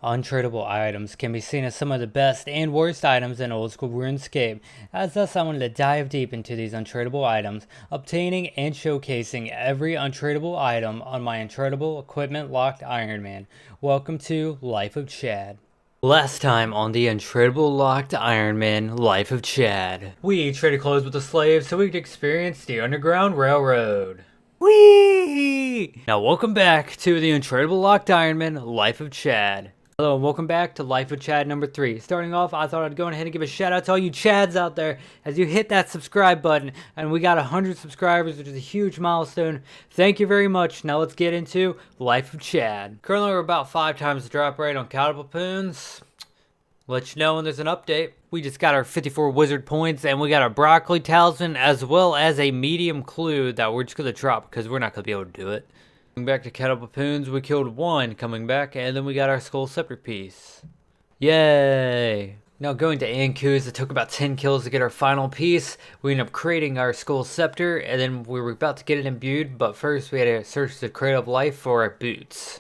Untradable items can be seen as some of the best and worst items in old school RuneScape. As thus, I wanted to dive deep into these untradable items, obtaining and showcasing every untradable item on my Untradable Equipment Locked Ironman. Welcome to Life of Chad. Last time on the Untradable Locked Ironman Life of Chad, we traded clothes with the slaves so we could experience the Underground Railroad. Whee! Now welcome back to the Untradable Locked Ironman Life of Chad. Hello and welcome back to Life of Chad number 3. Starting off, I thought I'd go ahead and give a shout out to all you Chads out there as you hit that subscribe button. And we got 100 subscribers, which is a huge milestone. Thank you very much. Now let's get into Life of Chad. Currently we're about 5 times the drop rate on catapults. Let you know when there's an update. We just got our 54 wizard points and we got our broccoli talisman as well as a medium clue that we're just going to drop because we're not going to be able to do it. Coming back to catapults, we killed 1 coming back and then we got our skull scepter piece. Yay! Now going to Anku's, it took about 10 kills to get our final piece. We ended up creating our skull scepter and then we were about to get it imbued, but first we had to search the crate of life for our boots.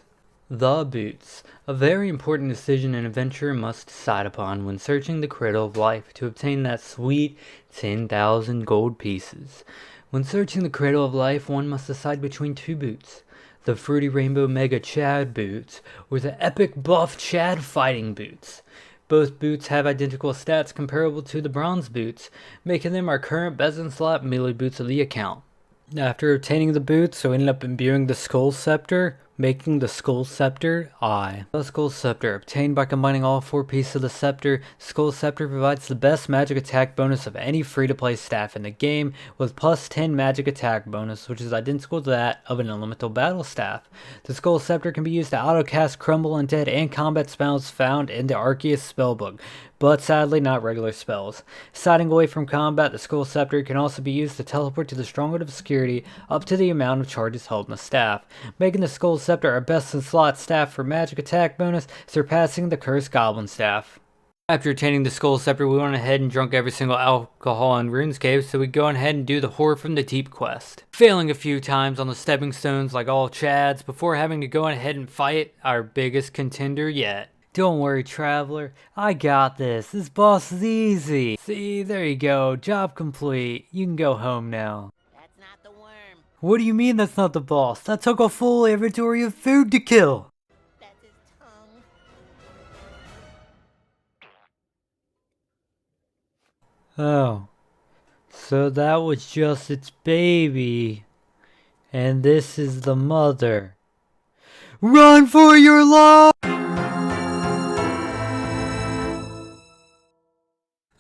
The boots. A very important decision an adventurer must decide upon when searching the cradle of life to obtain that sweet 10,000 gold pieces. When searching the cradle of life, one must decide between 2 boots. The Fruity Rainbow Mega Chad boots or the Epic Buff Chad Fighting boots. Both boots have identical stats comparable to the bronze boots, making them our current best in slot melee boots of the account. After obtaining the boots, we ended up imbuing the Skull Scepter, making the Skull Scepter I. The Skull Scepter, obtained by combining all 4 pieces of the Scepter, Skull Scepter provides the best magic attack bonus of any free-to-play staff in the game, with plus 10 magic attack bonus, which is identical to that of an elemental battle staff. The Skull Scepter can be used to auto-cast Crumble Undead and combat spells found in the Arceus spellbook, but sadly not regular spells. Siding away from combat, the Skull Scepter can also be used to teleport to the Stronghold of Security up to the amount of charges held in the staff, making the Skull Scepter our best in slot staff for magic attack bonus, surpassing the Cursed Goblin staff. After attaining the Skull Scepter, we went ahead and drunk every single alcohol in RuneScape, so we go ahead and do the Horror from the Deep quest. Failing a few times on the stepping stones like all Chads before having to go ahead and fight our biggest contender yet. Don't worry, traveler. I got this. This boss is easy. See, there you go. Job complete. You can go home now. That's not the worm. What do you mean that's not the boss? That took a full inventory of food to kill. That's his tongue. Oh. So that was just its baby. And this is the mother. Run for your life!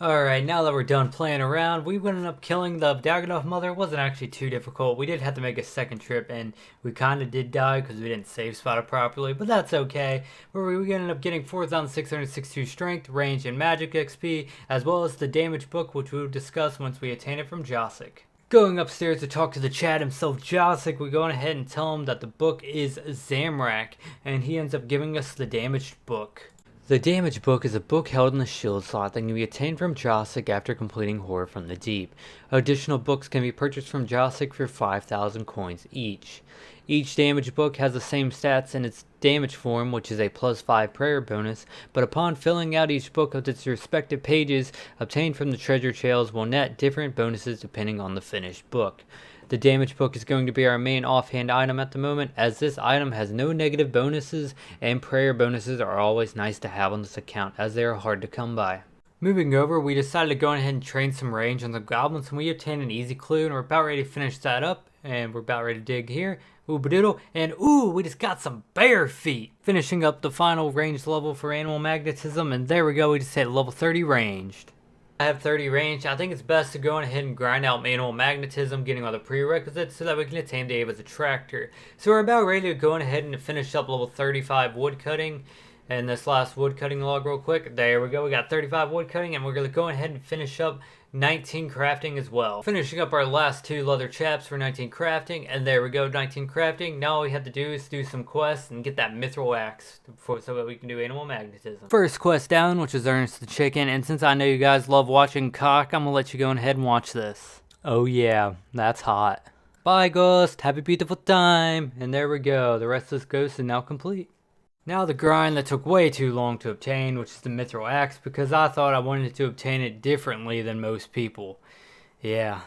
Alright, now that we're done playing around, we ended up killing the Dagonoth mother. It wasn't actually too difficult. We did have to make a second trip, and we kind of did die because we didn't save spot it properly, but that's okay. We ended up getting 4,662 strength, range, and magic XP, as well as the damage book, which we will discuss once we attain it from Josic. Going upstairs to talk to the Chad himself, Josic, we go ahead and tell him that the book is Zamrak, and he ends up giving us the damaged book. The damage book is a book held in the shield slot that can be attained from Josic after completing Horror from the Deep. Additional books can be purchased from Josic for 5,000 coins each. Each damage book has the same stats in its damage form, which is a plus 5 prayer bonus, but upon filling out each book with its respective pages, obtained from the treasure trails will net different bonuses depending on the finished book. The damage book is going to be our main offhand item at the moment, as this item has no negative bonuses, and prayer bonuses are always nice to have on this account as they are hard to come by. Moving over, we decided to go ahead and train some range on the goblins, and we obtained an easy clue, and we're about ready to finish that up, and we're about ready to dig here. Ooh, badoodle, and ooh, we just got some bare feet! Finishing up the final range level for animal magnetism, and there we go, we just hit level 30 ranged. I have 30 range. I think it's best to go ahead and grind out manual magnetism, getting all the prerequisites so that we can attain the Ava's attractor. So we're about ready to go ahead and finish up level 35 wood cutting. And this last wood cutting log real quick. There we go. We got 35 wood cutting and we're going to go ahead and finish up 19 crafting as well. Finishing up our last 2 leather chaps for 19 crafting, and there we go, 19 crafting. Now all we have to do is do some quests and get that mithril axe so that we can do animal magnetism. First quest down, which is Ernest the Chicken, and since I know you guys love watching cock, I'm gonna let you go ahead and watch this. Oh yeah, that's hot. Bye Ghost, have a beautiful time. And there we go, the rest of this ghost is now complete. Now the grind that took way too long to obtain, which is the mithril axe, because I thought I wanted to obtain it differently than most people. Yeah.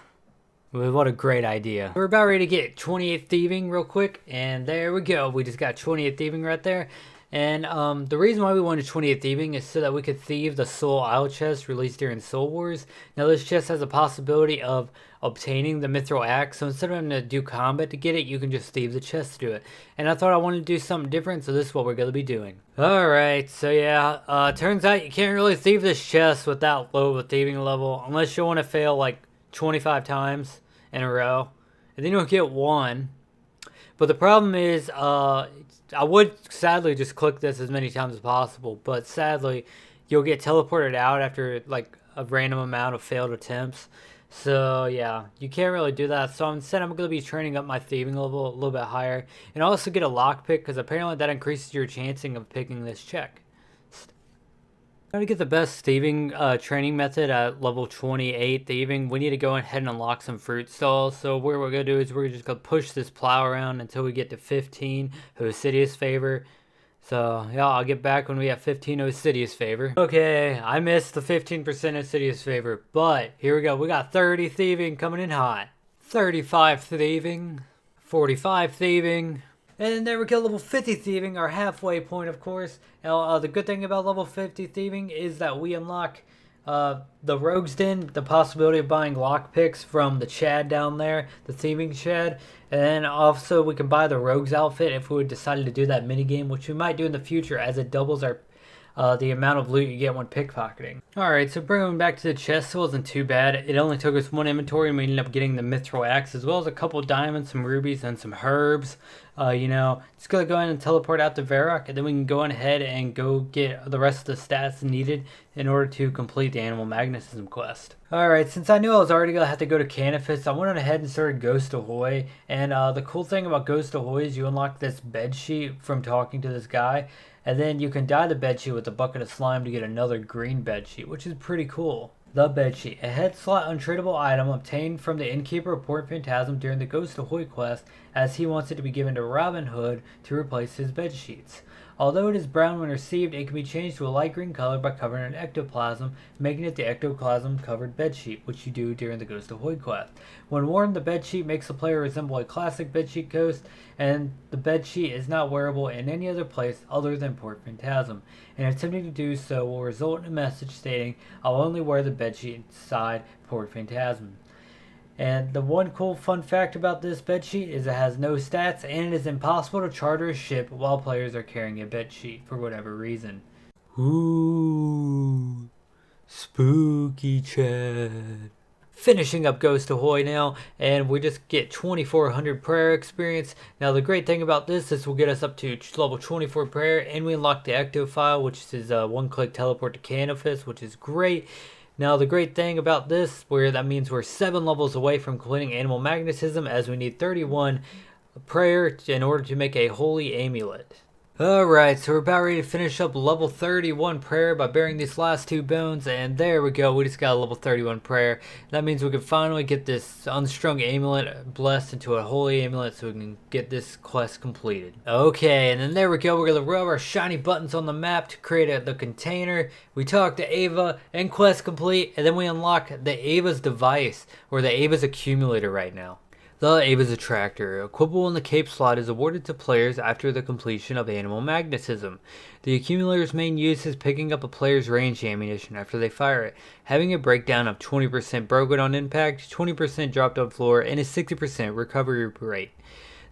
Well, what a great idea. We're about ready to get 28 thieving real quick, and there we go. We just got 28 thieving right there. And the reason why we wanted 28 thieving is so that we could thieve the Soul Isle chest released during Soul Wars. Now this chest has a possibility of obtaining the mithril axe, so instead of having to do combat to get it, you can just thieve the chest to do it. And I thought I wanted to do something different, so this is what we're going to be doing. Alright, so yeah, turns out you can't really thieve this chest without low of a thieving level, unless you want to fail like 25 times in a row, and then you'll get one. But the problem is, I would sadly just click this as many times as possible, but sadly, you'll get teleported out after like a random amount of failed attempts. So yeah, you can't really do that. So instead, I'm going to be training up my thieving level a little bit higher, and also get a lockpick because apparently that increases your chancing of picking this check. To get the best thieving training method at level 28 thieving, we need to go ahead and unlock some fruit stalls. So what we're going to do is we're just going to push this plow around until we get to 15 Osidious favor. So yeah, I'll get back when we have 15 Osidious favor. Okay, I missed the 15% Osidious favor, but here we go. We got 30 thieving coming in hot. 35 thieving. 45 thieving. And there we go, level 50 thieving, our halfway point, of course. Now, the good thing about level 50 thieving is that we unlock the Rogue's Den, the possibility of buying lockpicks from the Chad down there, the thieving Chad. And then also we can buy the Rogue's outfit if we decided to do that minigame, which we might do in the future as it doubles our the amount of loot you get when pickpocketing. Alright, so bringing back to the chest, it wasn't too bad. It only took us one inventory and we ended up getting the mithril axe as well as a couple diamonds, some rubies, and some herbs. You know, just gonna go ahead and teleport out to Varrock, and then we can go on ahead and go get the rest of the stats needed in order to complete the animal magnetism quest. Alright, since I knew I was already gonna have to go to Canifis, I went on ahead and started Ghost Ahoy. And the cool thing about Ghost Ahoy is you unlock this bedsheet from talking to this guy. And then you can dye the bedsheet with a bucket of slime to get another green bedsheet, which is pretty cool. The bedsheet, a head slot untradable item obtained from the innkeeper of Port Phantasm during the Ghost Ahoy quest, as he wants it to be given to Robin Hood to replace his bedsheets. Although it is brown when received, it can be changed to a light green color by covering an ectoplasm, making it the ectoplasm covered bedsheet, which you do during the Ghost Ahoy quest. When worn, the bedsheet makes the player resemble a classic bedsheet ghost, and the bedsheet is not wearable in any other place other than Port Phantasm. And attempting to do so will result in a message stating, "I'll only wear the bedsheet inside Port Phantasm." And the one cool fun fact about this bedsheet is it has no stats, and it is impossible to charter a ship while players are carrying a bedsheet for whatever reason. Ooh, spooky Chad. Finishing up Ghost Ahoy now, and we just get 2400 prayer experience. Now the great thing about this is will get us up to level 24 prayer, and we unlock the Ecto file, which is a one-click teleport to Canifis, which is great. Now the great thing about this, where that means we're 7 levels away from completing animal magnetism, as we need 31 prayer in order to make a holy amulet. Alright, so we're about ready to finish up level 31 prayer by burying these last 2 bones, and there we go, we just got a level 31 prayer. That means we can finally get this unstrung amulet blessed into a holy amulet so we can get this quest completed. Okay, and then there we go, we're going to rub our shiny buttons on the map to create the container. We talk to Ava, and quest complete, and then we unlock the Ava's device, or the Ava's accumulator right now. The Ava's attractor, equipable in the cape slot, is awarded to players after the completion of animal magnetism. The accumulator's main use is picking up a player's range ammunition after they fire it, having a breakdown of 20% broken on impact, 20% dropped on floor, and a 60% recovery rate.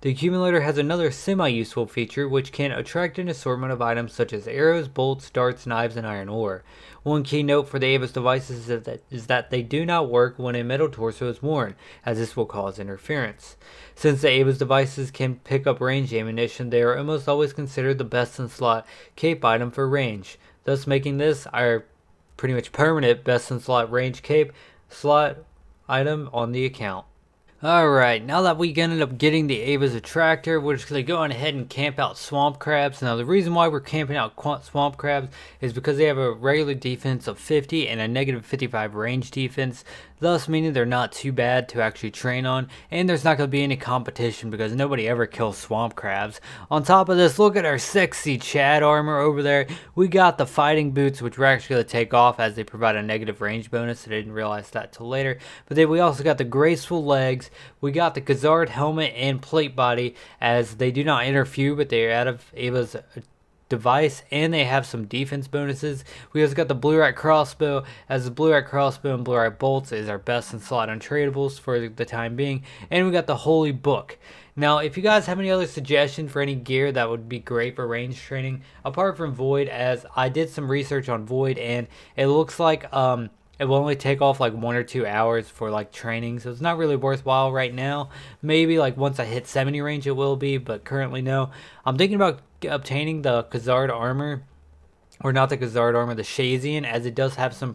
The accumulator has another semi-useful feature, which can attract an assortment of items such as arrows, bolts, darts, knives, and iron ore. One key note for the Ava's devices is that they do not work when a metal torso is worn, as this will cause interference. Since the Ava's devices can pick up range ammunition, they are almost always considered the best in slot cape item for range, thus making this our pretty much permanent best in slot range cape slot item on the account. Alright, now that we ended up getting the Ava's attractor, we're just going to go on ahead and camp out swamp crabs. Now the reason why we're camping out swamp crabs is because they have a regular defense of 50 and a negative 55 range defense. thus meaning they're not too bad to actually train on, and there's not going to be any competition because nobody ever kills swamp crabs. On top of this, look at our sexy Chad armor over there. We got the fighting boots, which we're actually going to take off as they provide a negative range bonus. I didn't realize that till later. But then we also got the graceful legs. We got the Khazard helmet and plate body, as they do not interfere, but they are out of Ava's device, and they have some defense bonuses. We also got the blue rat crossbow, as the blue rat crossbow and blue rat bolts is our best in slot untradables for the time being. And we got the holy book. Now, if you guys have any other suggestions for any gear that would be great for range training, apart from Void, as I did some research on Void, and it looks like it will only take off like 1 or 2 hours for like training, so it's not really worthwhile right now. Maybe like once I hit 70 range it will be, but currently no. I'm thinking about obtaining the Khazard armor, or not the Khazard armor, the Shazian, as it does have some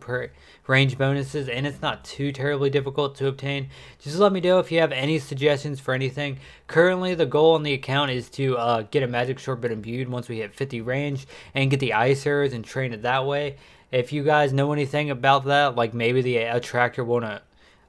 range bonuses, and it's not too terribly difficult to obtain. Just let me know if you have any suggestions for anything. Currently, the goal on the account is to get a magic short but imbued once we hit 50 range, and get the ice arrows and train it that way. If you guys know anything about that, like maybe the attractor won't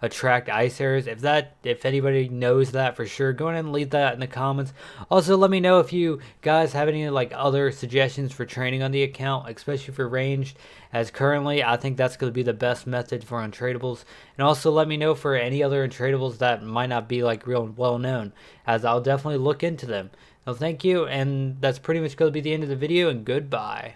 attract ice arrows, if anybody knows that for sure, go ahead and leave that in the comments. Also, let me know if you guys have any like other suggestions for training on the account, especially for ranged, as currently I think that's going to be the best method for untradables. And also let me know for any other untradables that might not be like real well known, as I'll definitely look into them. Well, thank you, and that's pretty much going to be the end of the video, and goodbye.